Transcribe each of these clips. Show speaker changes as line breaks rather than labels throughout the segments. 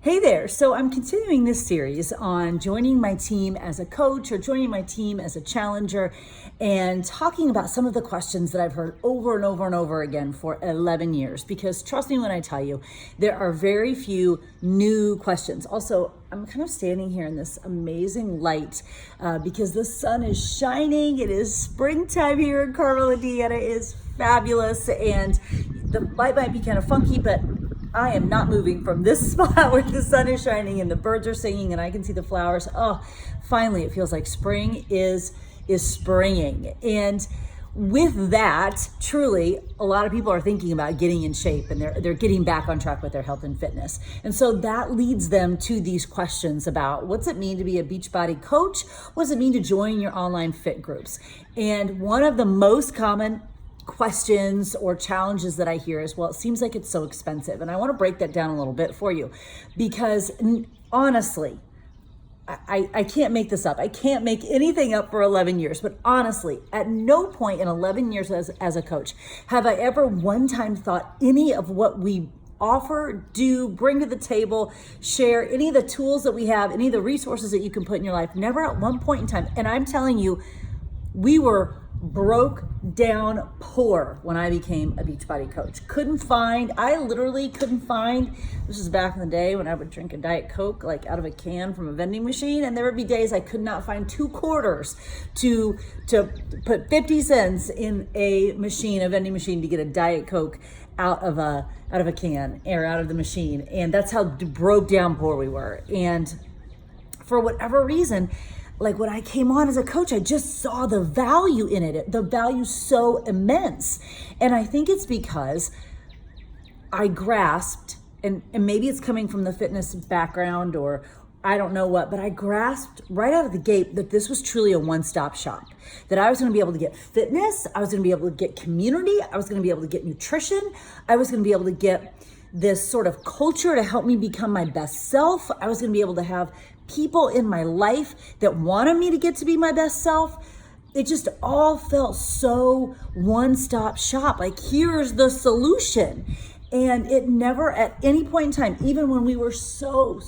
Hey there. So I'm continuing this series on joining my team as a coach or joining my team as a challenger and talking about some of the questions that I've heard over and over and over again for 11 years. Because trust me when I tell you, there are very few new questions. Also, I'm kind of standing here in this amazing light because the sun is shining. It is springtime here in Carmel, Indiana. It is fabulous. And the light might be kind of funky, but I am not moving from this spot where the sun is shining and the birds are singing and I can see the flowers. Oh, finally, it feels like spring is springing. And with that, truly, a lot of people are thinking about getting in shape and they're getting back on track with their health and fitness. And so that leads them to these questions about what's it mean to be a Beachbody coach? What does it mean to join your online fit groups? And one of the most common questions or challenges that I hear is, well, it seems like it's so expensive. And I want to break that down a little bit for you because honestly, I can't make this up. I can't make anything up for 11 years, but honestly, at no point in 11 years as a coach have I ever one time thought any of what we offer, do, bring to the table, share, any of the tools that we have, any of the resources that you can put in your life, never at one point in time. And I'm telling you, we were broke down poor when I became a Beachbody coach. I literally couldn't find, this is back in the day when I would drink a Diet Coke like out of a can from a vending machine, and there would be days I could not find 2 quarters to put 50 cents in a vending machine to get a Diet Coke out of a can or out of the machine. And that's how broke down poor we were. And for whatever reason, like when I came on as a coach, I just saw the value in it. The value so immense. And I think it's because I grasped, and maybe it's coming from the fitness background or I don't know what, but I grasped right out of the gate that this was truly a one-stop shop. That I was going to be able to get fitness, I was going to be able to get community, I was going to be able to get nutrition, I was going to be able to get this sort of culture to help me become my best self. I was going to be able to have people in my life that wanted me to get to be my best self. It just all felt so one-stop shop. Like, here's the solution. And it never at any point in time, even when we were so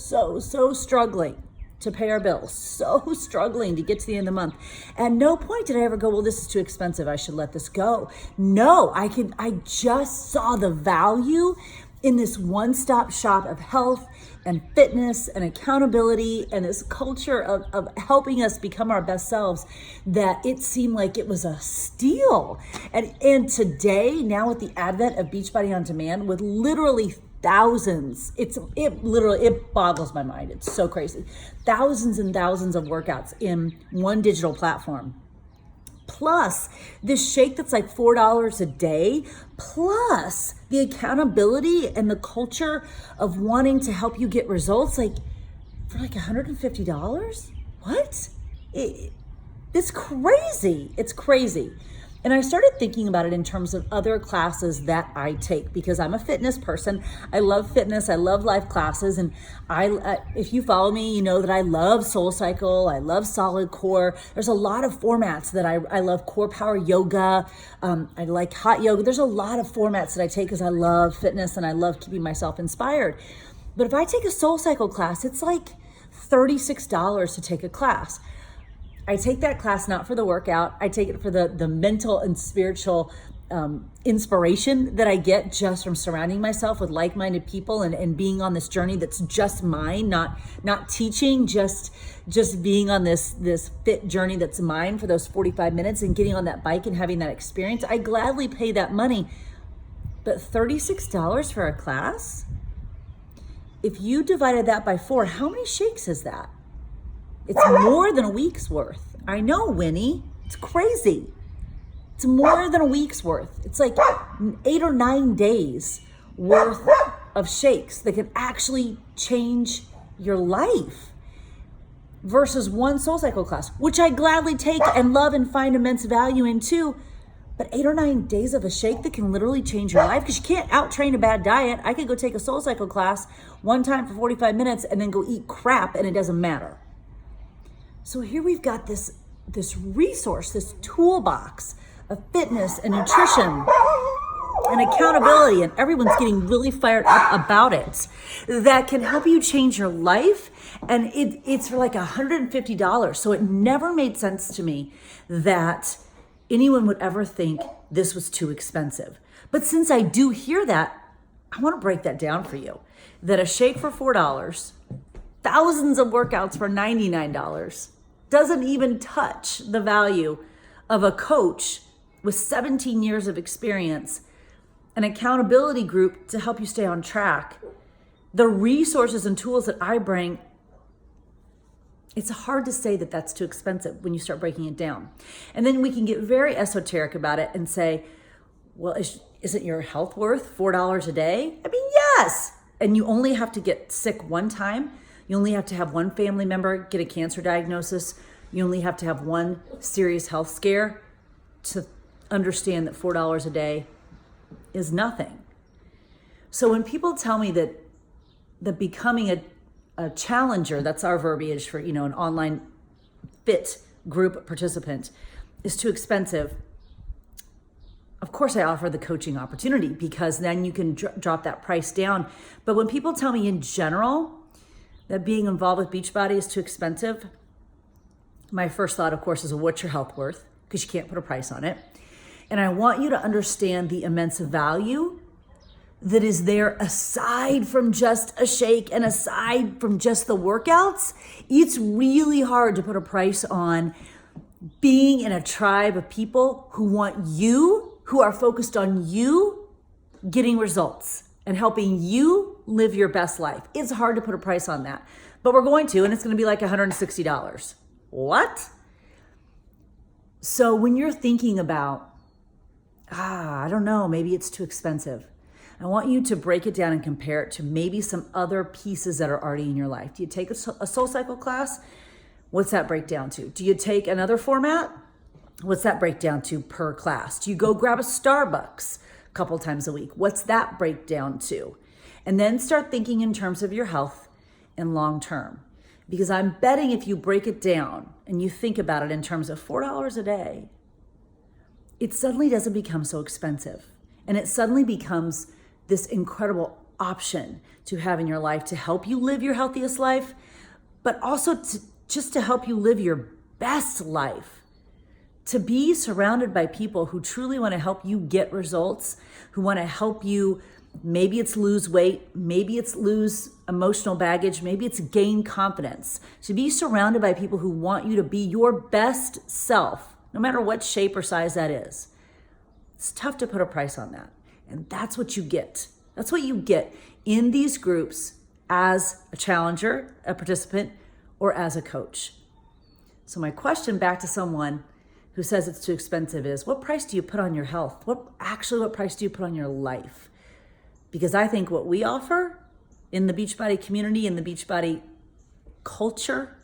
struggling to pay our bills, so struggling to get to the end of the month, at no point did I ever go, well, this is too expensive, I should let this go. No, I just saw the value in this one-stop shop of health and fitness and accountability and this culture of helping us become our best selves, that it seemed like it was a steal. And today, now with the advent of Beachbody On Demand, with literally thousands, it boggles my mind. It's so crazy. Thousands and thousands of workouts in one digital platform. Plus this shake that's like $4 a day, plus the accountability and the culture of wanting to help you get results, like for like $150. What? It's crazy. It's crazy. And I started thinking about it in terms of other classes that I take, because I'm a fitness person. I love fitness. I love life classes. And if you follow me, you know that I love SoulCycle. I love Solid Core. There's a lot of formats that I love. Core Power Yoga. I like hot yoga. There's a lot of formats that I take because I love fitness and I love keeping myself inspired. But if I take a SoulCycle class, it's like $36 to take a class. I take that class not for the workout. I take it for the mental and spiritual inspiration that I get just from surrounding myself with like-minded people and being on this journey that's just mine, not teaching, just being on this fit journey that's mine for those 45 minutes and getting on that bike and having that experience. I gladly pay that money. But $36 for a class? If you divided that by 4, how many shakes is that? It's more than a week's worth. I know, Winnie. It's crazy. It's more than a week's worth. It's like 8 or 9 days worth of shakes that can actually change your life versus one SoulCycle class, which I gladly take and love and find immense value in too. But 8 or 9 days of a shake that can literally change your life, because you can't out-train a bad diet. I could go take a SoulCycle class one time for 45 minutes and then go eat crap and it doesn't matter. So here we've got this resource, this toolbox of fitness and nutrition and accountability, and everyone's getting really fired up about it, that can help you change your life. And it's for like $150. So it never made sense to me that anyone would ever think this was too expensive. But since I do hear that, I want to break that down for you. That a shake for $4, thousands of workouts for $99 doesn't even touch the value of a coach with 17 years of experience, an accountability group to help you stay on track, the resources and tools that I bring. It's hard to say that that's too expensive when you start breaking it down. And then we can get very esoteric about it and say, well, isn't your health worth $4 a day? I mean, yes. And you only have to get sick one time. You only have to have one family member get a cancer diagnosis. You only have to have one serious health scare to understand that $4 a day is nothing. So when people tell me that becoming a challenger, that's our verbiage for, an online fit group participant, is too expensive, of course I offer the coaching opportunity, because then you can drop that price down. But when people tell me in general that being involved with Beachbody is too expensive, my first thought, of course, is, what's your health worth? Because you can't put a price on it. And I want you to understand the immense value that is there aside from just a shake and aside from just the workouts. It's really hard to put a price on being in a tribe of people who want you, who are focused on you getting results and helping you live your best life. It's hard to put a price on that, but we're going to, and it's going to be like $160. What? So when you're thinking about, I don't know, maybe it's too expensive, I want you to break it down and compare it to maybe some other pieces that are already in your life. Do you take a SoulCycle class? What's that break down to? Do you take another format? What's that break down to per class? Do you go grab a Starbucks a couple times a week? What's that break down to? And then start thinking in terms of your health and long term. Because I'm betting if you break it down and you think about it in terms of $4 a day, it suddenly doesn't become so expensive. And it suddenly becomes this incredible option to have in your life to help you live your healthiest life, but also just to help you live your best life. To be surrounded by people who truly want to help you get results, who want to help you, maybe it's lose weight, maybe it's lose emotional baggage, maybe it's gain confidence. To be surrounded by people who want you to be your best self, no matter what shape or size that is. It's tough to put a price on that. And that's what you get. That's what you get in these groups as a challenger, a participant, or as a coach. So my question back to someone who says it's too expensive is, what price do you put on your health? What price do you put on your life? Because I think what we offer in the Beachbody community, in the Beachbody culture,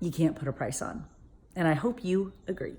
you can't put a price on. And I hope you agree.